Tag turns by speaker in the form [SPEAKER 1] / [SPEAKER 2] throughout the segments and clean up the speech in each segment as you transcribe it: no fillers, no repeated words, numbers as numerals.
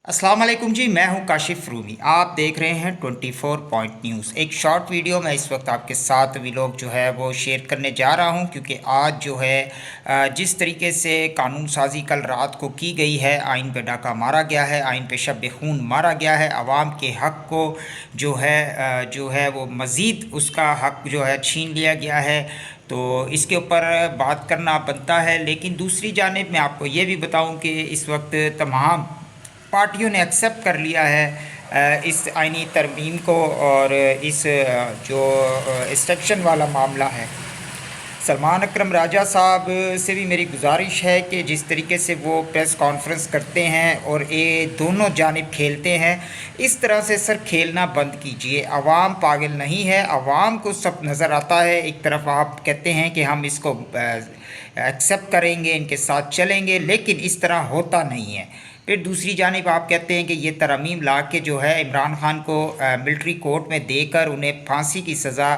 [SPEAKER 1] अस्सलाम वालेकुम जी। मैं हूं काशिफ रूमी। आप देख रहे हैं 24 पॉइंट न्यूज़। एक शॉर्ट वीडियो मैं इस वक्त आपके साथ व्लॉग जो है वो शेयर करने जा रहा हूं, क्योंकि आज जो है जिस तरीके से कानून साजी कल रात को की गई है, आइन पे डाका मारा गया है, आइन पे शब खून मारा गया है, आवाम के हक़ को जो है वो मज़ीद उसका हक़ जो है छीन लिया गया है। तो इसके ऊपर बात करना बनता है। लेकिन दूसरी जानिब मैं आपको ये भी बताऊं कि इस वक्त तमाम पार्टियों ने एक्सेप्ट कर लिया है इस आइनी तरमीम को। और इस जो एक्सटेंशन वाला मामला है, सलमान अकरम राजा साहब से भी मेरी गुजारिश है कि जिस तरीके से वो प्रेस कॉन्फ्रेंस करते हैं और ये दोनों जानिब खेलते हैं, इस तरह से सर खेलना बंद कीजिए। आवाम पागल नहीं है, आवाम को सब नज़र आता है। एक तरफ आप कहते हैं कि हम इसको एक्सेप्ट करेंगे, इनके साथ चलेंगे, लेकिन इस तरह होता नहीं है। फिर दूसरी जानिब आप कहते हैं कि ये तरमीम ला के जो है इमरान खान को मिलिट्री कोर्ट में देकर उन्हें फांसी की सज़ा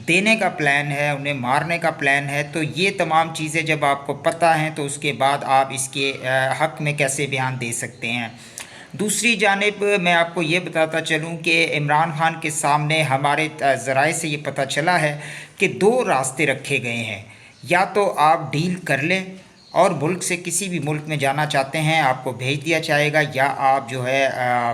[SPEAKER 1] देने का प्लान है, उन्हें मारने का प्लान है। तो ये तमाम चीज़ें जब आपको पता हैं तो उसके बाद आप इसके हक़ में कैसे बयान दे सकते हैं। दूसरी जानिब मैं आपको ये बताता चलूँ कि इमरान खान के सामने हमारे ज़राए से ये पता चला है कि दो रास्ते रखे गए हैं। या तो आप डील कर लें और मुल्क से किसी भी मुल्क में जाना चाहते हैं आपको भेज दिया जाएगा, या आप जो है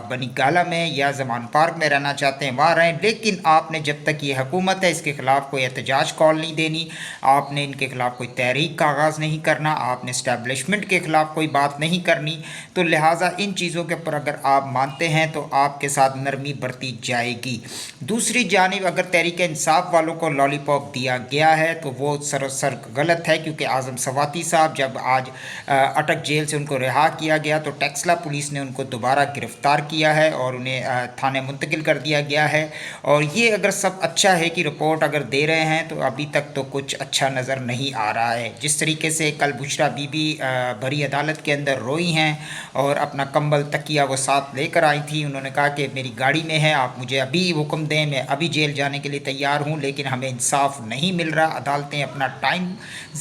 [SPEAKER 1] बनी गाला में या ज़मान पार्क में रहना चाहते हैं वहाँ रहें। लेकिन आपने जब तक ये हुकूमत है इसके ख़िलाफ़ कोई एहतजाज कॉल नहीं देनी, आपने इनके ख़िलाफ़ कोई तहरीक का आगाज़ नहीं करना, आपने इस्टेब्लिशमेंट के ख़िलाफ़ कोई बात नहीं करनी। तो लिहाजा इन चीज़ों के ऊपर अगर आप मानते हैं तो आपके साथ नरमी बरती जाएगी। दूसरी जानिब अगर तहरीक इंसाफ वालों को लॉलीपॉप दिया गया है तो वो सरासर गलत है, क्योंकि आज़म सवाती साहब जब आज अटक जेल से उनको रिहा किया गया तो टेक्सला पुलिस ने उनको दोबारा गिरफ़्तार किया है और उन्हें थाने मुंतकिल कर दिया गया है। और ये अगर सब अच्छा है कि रिपोर्ट अगर दे रहे हैं तो अभी तक तो कुछ अच्छा नज़र नहीं आ रहा है। जिस तरीके से कल बुशरा बीबी भरी अदालत के अंदर रोई हैं और अपना कंबल तकिया वो साथ लेकर आई थी, उन्होंने कहा कि मेरी गाड़ी में है, आप मुझे अभी हुक्म दें, मैं अभी जेल जाने के लिए तैयार हूँ, लेकिन हमें इंसाफ नहीं मिल रहा। अदालतें अपना टाइम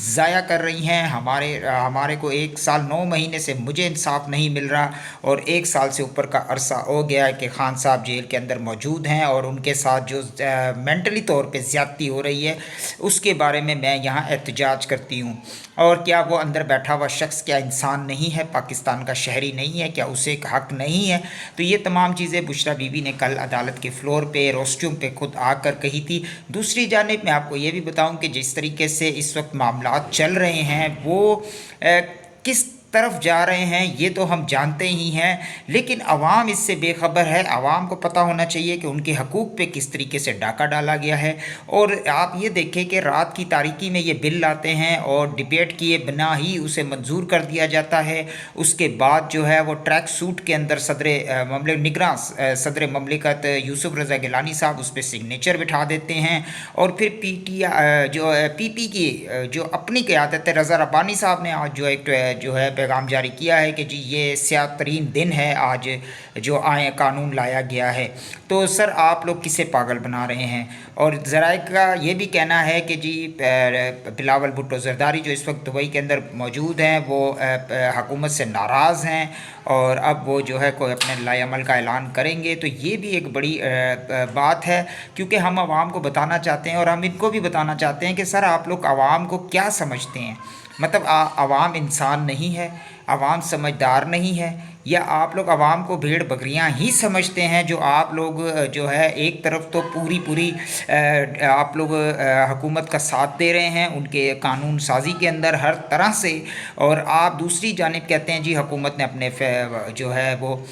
[SPEAKER 1] ज़ाया कर रही हैं। हमारे को 1 साल 9 महीने से मुझे इंसाफ नहीं मिल रहा, और 1 साल से ऊपर का अरसा हो गया है कि खान साहब जेल के अंदर मौजूद हैं और उनके साथ जो मेंटली तौर पे ज़्यादती हो रही है उसके बारे में मैं यहाँ एहतजाज करती हूँ। और क्या वो अंदर बैठा हुआ शख्स क्या इंसान नहीं है, पाकिस्तान का शहरी नहीं है, क्या उसे एक हक़ नहीं है? तो ये तमाम चीज़ें बुशरा बीबी ने कल अदालत के फ्लोर पे रोस्ट्यूम पे खुद आकर कही थी। दूसरी जानिब मैं आपको ये भी बताऊं कि जिस तरीके से इस वक्त मामलात चल रहे हैं वो किस तरफ जा रहे हैं ये तो हम जानते ही हैं, लेकिन आवाम इससे बेखबर है। आवाम को पता होना चाहिए कि उनके हकूक़ पे किस तरीके से डाका डाला गया है। और आप ये देखें कि रात की तारीकी में ये बिल लाते हैं और डिबेट किए बिना ही उसे मंजूर कर दिया जाता है। उसके बाद जो है वो ट्रैक सूट के अंदर सदर ममलिकत यूसुफ रज़ा गिलानी साहब उस पर सिग्नेचर बिठा देते हैं। और फिर पीपी की जो अपनी क़यादत है, रज़ा रब्बानी साहब ने आज जो है पैगाम जारी किया है कि जी ये स्याह तरीन दिन है आज जो कानून लाया गया है। तो सर आप लोग किसे पागल बना रहे हैं? और ज़राए का ये भी कहना है कि जी बिलावल भुट्टो ज़रदारी जो इस वक्त दुबई के अंदर मौजूद हैं वो हुकूमत से नाराज़ हैं और अब वो जो है कोई अपने लाएअमल का ऐलान करेंगे। तो ये भी एक बड़ी बात है, क्योंकि हम आवाम को बताना चाहते हैं और हम इनको भी बताना चाहते हैं कि सर आप लोग आवाम को क्या समझते हैं? मतलब आवाम इंसान नहीं है, आवाम समझदार नहीं है, या आप लोग आवाम को भेड़ बकरियां ही समझते हैं? जो आप लोग जो है एक तरफ तो पूरी आप लोग हुकूमत का साथ दे रहे हैं उनके कानून साजी के अंदर हर तरह से, और आप दूसरी जानिब कहते हैं जी हुकूमत ने अपने जो है वो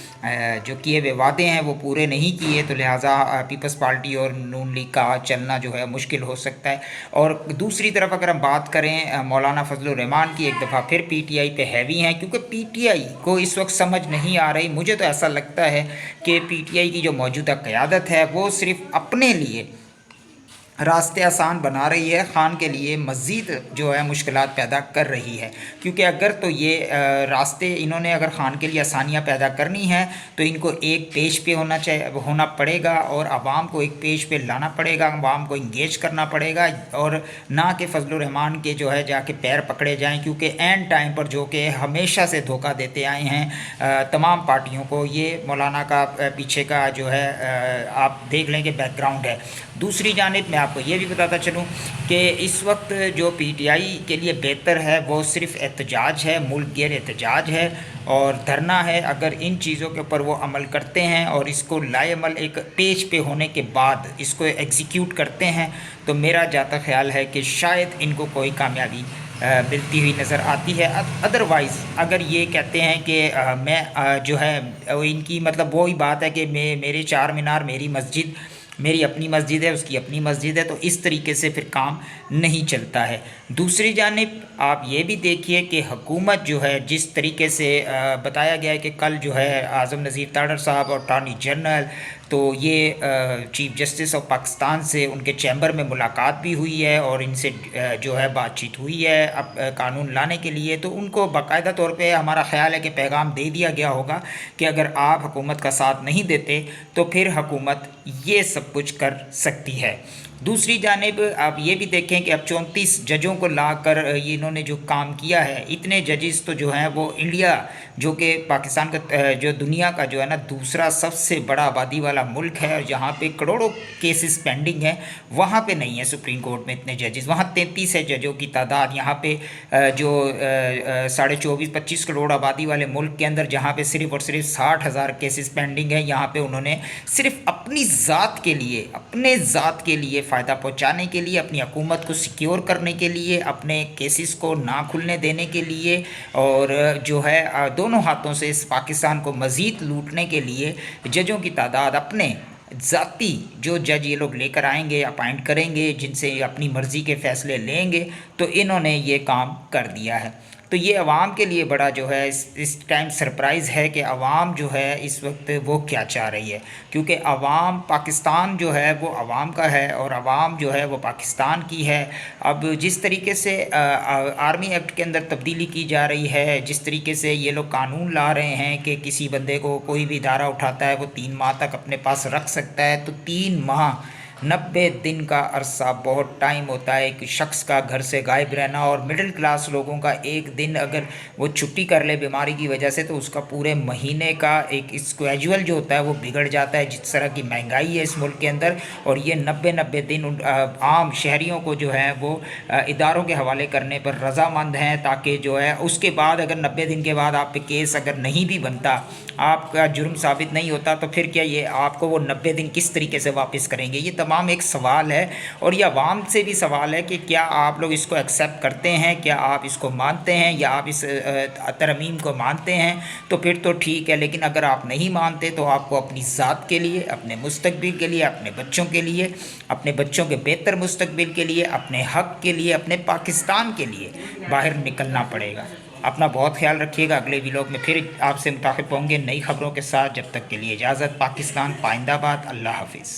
[SPEAKER 1] जो किए हुए वादे हैं वो पूरे नहीं किए, तो लिहाजा पीपल्स पार्टी और नून लीग का चलना जो है मुश्किल हो सकता है। और दूसरी तरफ अगर हम बात करें मौलाना फजलुर रहमान की, एक दफ़ा फिर पीटीआई पे हैवी हैं, क्योंकि पीटीआई को इस वक्त समझ नहीं आ रही। मुझे तो ऐसा लगता है कि पीटीआई की जो मौजूदा क़यादत है वो सिर्फ़ अपने लिए راستے آسان بنا رہی ہے، خان کے لیے مزید جو ہے مشکلات پیدا کر رہی ہے، کیونکہ اگر تو یہ راستے انہوں نے اگر خان کے لیے آسانیاں پیدا کرنی ہیں تو ان کو ایک پیج پہ ہونا پڑے گا، اور عوام کو ایک پیج پہ لانا پڑے گا، عوام کو انگیج کرنا پڑے گا، اور نہ کہ فضل الرحمان کے جو ہے جا کے پیر پکڑے جائیں، کیونکہ این ٹائم پر جو کہ ہمیشہ سے دھوکہ دیتے آئے ہیں تمام پارٹیوں کو، یہ مولانا کا پیچھے کا جو ہے آپ دیکھ لیں کہ بیک گراؤنڈ ہے۔ دوسری جانب میں آپ کو یہ بھی بتاتا چلوں کہ اس وقت جو پی ٹی آئی کے لیے بہتر ہے وہ صرف احتجاج ہے، ملک گیر احتجاج ہے اور دھرنا ہے۔ اگر ان چیزوں کے اوپر وہ عمل کرتے ہیں اور اس کو لائے عمل ایک پیج پہ ہونے کے بعد اس کو ایگزیکیوٹ کرتے ہیں تو میرا جاتا خیال ہے کہ شاید ان کو کوئی کامیابی ملتی ہوئی نظر آتی ہے۔ ادروائز اگر یہ کہتے ہیں کہ میں جو ہے ان کی مطلب وہی بات ہے کہ میرے چار مینار میری مسجد، میری اپنی مسجد ہے، اس کی اپنی مسجد ہے، تو اس طریقے سے پھر کام نہیں چلتا ہے۔ دوسری جانب آپ یہ بھی دیکھیے کہ حکومت جو ہے جس طریقے سے بتایا گیا ہے کہ کل جو ہے اعظم نذیر تاڑر صاحب اور اٹارنی جنرل تو یہ چیف جسٹس آف پاکستان سے ان کے چیمبر میں ملاقات بھی ہوئی ہے اور ان سے جو ہے بات چیت ہوئی ہے اب قانون لانے کے لیے، تو ان کو باقاعدہ طور پہ ہمارا خیال ہے کہ پیغام دے دیا گیا ہوگا کہ اگر آپ حکومت کا ساتھ نہیں دیتے تو پھر حکومت یہ سب کچھ کر سکتی ہے۔ دوسری جانب آپ یہ بھی دیکھیں کہ اب 34 ججوں کو لا کر یہ انہوں نے جو کام کیا ہے، اتنے ججز تو جو ہیں وہ انڈیا جو کہ پاکستان کا جو دنیا کا جو ہے نا دوسرا سب سے بڑا آبادی والا ملک ہے اور جہاں پہ کروڑوں کیسز پینڈنگ ہیں، وہاں پہ نہیں ہے سپریم کورٹ میں اتنے ججز، وہاں 33 ہے ججوں کی تعداد۔ یہاں پہ جو 24-25 کروڑ آبادی والے ملک کے اندر جہاں پہ صرف اور صرف 60,000 کیسز پینڈنگ ہیں، یہاں پہ انہوں نے صرف اپنی ذات کے لیے، اپنے ذات کے لیے فائدہ پہنچانے کے لیے، اپنی حکومت کو سیکیور کرنے کے لیے، اپنے کیسز کو نہ کھلنے دینے کے لیے اور جو ہے دونوں ہاتھوں سے اس پاکستان کو مزید لوٹنے کے لیے ججوں کی تعداد اپنے ذاتی جو جج یہ لوگ لے کر آئیں گے، اپائنٹ کریں گے، جن سے اپنی مرضی کے فیصلے لیں گے، تو انہوں نے یہ کام کر دیا ہے۔ تو یہ عوام کے لیے بڑا جو ہے اس ٹائم سرپرائز ہے کہ عوام جو ہے اس وقت وہ کیا چاہ رہی ہے، کیونکہ عوام پاکستان جو ہے وہ عوام کا ہے اور عوام جو ہے وہ پاکستان کی ہے۔ اب جس طریقے سے آرمی ایکٹ کے اندر تبدیلی کی جا رہی ہے، جس طریقے سے یہ لوگ قانون لا رہے ہیں کہ کسی بندے کو کوئی بھی ادارہ اٹھاتا ہے وہ 3 ماہ تک اپنے پاس رکھ سکتا ہے، تو 3 ماہ 90 دن کا عرصہ بہت ٹائم ہوتا ہے ایک شخص کا گھر سے غائب رہنا، اور مڈل کلاس لوگوں کا ایک دن اگر وہ چھٹی کر لے بیماری کی وجہ سے تو اس کا پورے مہینے کا ایک اسکیجول جو ہوتا ہے وہ بگڑ جاتا ہے، جس طرح کی مہنگائی ہے اس ملک کے اندر۔ اور یہ 90 دن عام شہریوں کو جو ہے وہ اداروں کے حوالے کرنے پر رضامند ہیں، تاکہ جو ہے اس کے بعد اگر 90 دن کے بعد آپ پہ کیس اگر نہیں بھی بنتا، آپ کا جرم ثابت نہیں ہوتا، تو پھر کیا یہ آپ کو وہ 90 دن کس طریقے سے واپس کریں گے؟ یہ تمام ایک سوال ہے، اور یہ عوام سے بھی سوال ہے کہ کیا آپ لوگ اس کو ایکسیپٹ کرتے ہیں، کیا آپ اس کو مانتے ہیں، یا آپ اس ترمیم کو مانتے ہیں؟ تو پھر تو ٹھیک ہے، لیکن اگر آپ نہیں مانتے تو آپ کو اپنی ذات کے لیے، اپنے مستقبل کے لیے، اپنے بچوں کے لیے، اپنے بچوں کے بہتر مستقبل کے لیے، اپنے حق کے لیے، اپنے پاکستان کے لیے باہر نکلنا پڑے گا۔ اپنا بہت خیال رکھیے گا، اگلے ویلاگ میں پھر آپ سے متعاقب ہوں گے نئی خبروں کے ساتھ۔ جب تک کے لیے اجازت، پاکستان پائندہ باد، اللہ حافظ۔